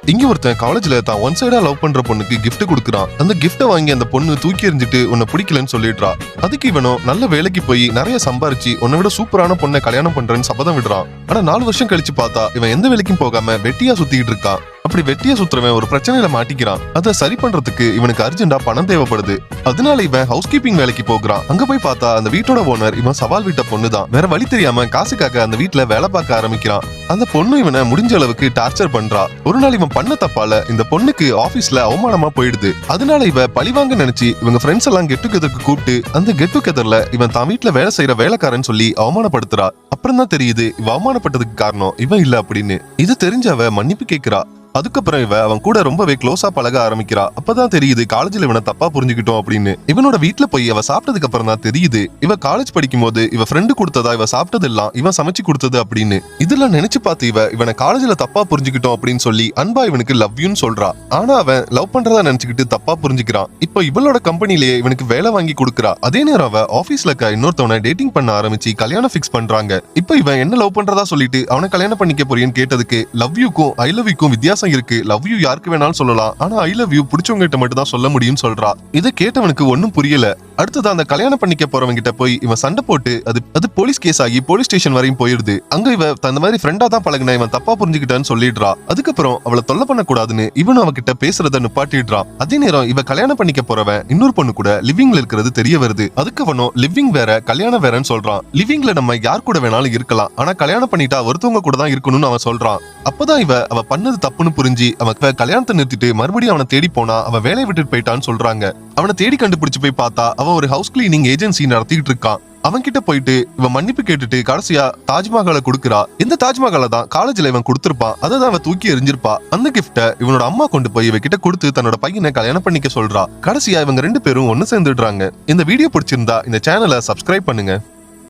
இங்க ஒருத்தன் காலேஜ்ல தான் ஒன் சைடா லவ் பண்ற பொண்ணுக்கு gift கொடுக்குறான். அந்த gift வாங்கி அந்த பொண்ணு தூக்கி எறிஞ்சிட்டு உன்னை பிடிக்கலன்னு சொல்லிடுறா. அதுக்கு இவனும் நல்ல வேலைக்கு போய் நிறைய சம்பாரிச்சு உன்னை விட சூப்பரான பொண்ணை கல்யாணம் பண்றேன்னு சபதம் விடுறான். ஆனா 4 வருஷம் கழிச்சு பார்த்தா இவன் எந்த வேலைக்கும் போகாம வெட்டியா சுத்திட்டு இருக்கான். அப்படி வெட்டியா சுத்துறவன் ஒரு பிரச்சனையில மாட்டிக்கிறான். அதை சரி பண்றதுக்கு இவனுக்கு அர்ஜென்டா பணம் தேவைப்படுது. அதனால இவன் ஹவுஸ் கீப்பிங் வேலைக்கு போகிறான். அங்க போய் பார்த்தா அந்த வீட்டோட ஓனர் இவன் சவால் விட்ட பொண்ணுதான். வேற வழி தெரியாம காசுக்காக அந்த வீட்டுல வேலை பார்க்க ஆரம்பிக்கிறான். அந்த பொண்ணு இவனை முடிஞ்ச அளவுக்கு டார்ச்சர் பண்றா. ஒரு நாள் இவன் பண்ண தப்பால இந்த பொண்ணுக்கு ஆபீஸ்ல அவமானமா போயிடுது. அதனால இவ பழிவாங்க நினைச்சு இவங்க ஃப்ரெண்ட்ஸ் எல்லாம் கெட் டுகெதருக்கு கூப்பிட்டு அந்த கெட் டுகெதர்ல இவன் தான் வீட்டுல வேலை செய்யற வேலைக்காரன் சொல்லி அவமானப்படுத்துறா. அப்புறம் தான் தெரியுது இவ அவமானப்பட்டதுக்கு காரணம் இவன் இல்ல அப்படின்னு. இது தெரிஞ்ச அவ மன்னிப்பு கேட்கிறா. அதுக்கப்புறம் இவ அவன் கூட ரொம்பவே க்ளோஸா பழக ஆரம்பிக்கிறா. அப்பதான் தெரியுது காலேஜ்ல இவனை தப்பா புரிஞ்சுக்கிட்டோம் அப்படின்னு. இவனோட வீட்டுல போய் அவ சாப்பிட்டதுக்கு அப்புறம் தான் தெரியுது இவ காலேஜ் படிக்கும் போது இவ ஃப்ரெண்டு கொடுத்ததா இவ சாப்பிட்டதெல்லாம் இவன் சமைச்சு கொடுத்தது அப்படின்னு. இதெல்லாம் நினைச்சு பார்த்து இவனை காலேஜ்ல தப்பா புரிஞ்சுக்கிட்டோம் அப்படின்னு சொல்லி அன்பா இவனுக்கு லவ் யூன்னு சொல்றா. ஆனா அவன் லவ் பண்றதா நினைச்சுக்கிட்டு தப்பா புரிஞ்சுக்கிறான். இப்போ இவளோட கம்பெனிலேயே இவனுக்கு வேலை வாங்கி கொடுக்குறா. அதே நேரம் அவ ஆபீஸ்ல இருக்க இன்னொருத்தவனை டேட்டிங் பண்ண ஆரம்பிச்சு கல்யாணம் ஃபிக்ஸ் பண்றாங்க. இப்போ இவன் என்ன லவ் பண்றதா சொல்லிட்டு அவனை கல்யாணம் பண்ணிக்க போறேன்னு கேட்டதுக்கு லவ் யூக்கும் ஐ லவ் யூக்கும் வித்தியாசம் இருக்கு. லவ் யூ யாருக்கு வேணாலும் சொல்லலாம், ஆனா ஐ லவ் யூ பிடிச்சவங்க கிட்ட மட்டும் தான் சொல்ல முடியும்னு சொல்றா. இதை கேட்டவனுக்கு ஒன்னும் புரியல. அடுத்தது அந்த கல்யாணம் பண்ணிக்க போறவங்க கிட்ட போய் இவன் சண்டை போட்டு அது போலீஸ் கேஸ் ஆகி போலீஸ் ஸ்டேஷன் வரையும் போயிருது. அங்க இவ அந்த மாதிரி ஃப்ரெண்டா தான் பழகின இவன் தப்பா புரிஞ்சுக்கிட்டான்னு சொல்லிடுறா. அதுக்கப்புறம் அவளை தொல்லை பண்ண கூடாதுன்னு இவனும் அவகிட்ட பேசுறத நிப்பாட்டிடுறான். அதே நேரம் இவ கல்யாணம் பண்ணிக்க போறவன் இன்னொரு பொண்ணு கூட லிவிங்ல இருக்கிறது தெரிய வருது. அதுக்கு அவனும் லிவிங் வேற கல்யாணம் வேறன்னு சொல்றான். லிவிங்ல நம்ம யார் கூட வேணாலும் இருக்கலாம், ஆனா கல்யாணம் பண்ணிட்டா ஒருத்தவங்க கூட தான் இருக்கணும்னு அவன் சொல்றான். அப்பதான் அவ பண்ணது தப்புன்னு புரிஞ்சு அவன் கல்யாணத்தை நிறுத்திட்டு மறுபடியும் அவனை தேடி போனா அவன் வேலையை விட்டுட்டு போயிட்டான்னு சொல்றாங்க. அவனை தேடி கண்டுபிடிச்சு போய் பார்த்தா அவன் ஒரு ஹவுஸ் கிளீனிங் ஏஜென்சி நடத்திட்டு இருக்கான். அவன் கிட்ட போயிட்டு இவன் மன்னிப்பு கேட்டுட்டு கடைசியா தாஜ்மஹாலை கொடுக்குறா. இந்த தாஜ்மஹாலை தான் காலேஜ்ல இவன் கொடுத்திருப்பான். அதை தான் அவன் தூக்கி எறிஞ்சிருப்பா. அந்த கிஃப்ட இவனோட அம்மா கொண்டு போய் இவ கிட்ட கொடுத்து தன்னோட பையனை கல்யாணம் பண்ணிக்க சொல்றா. கடைசியா இவங்க 2 பேரும் ஒன்னு சேர்ந்துடுறாங்க. இந்த வீடியோ பிடிச்சிருந்தா இந்த சேனலை சப்ஸ்கிரைப் பண்ணுங்க.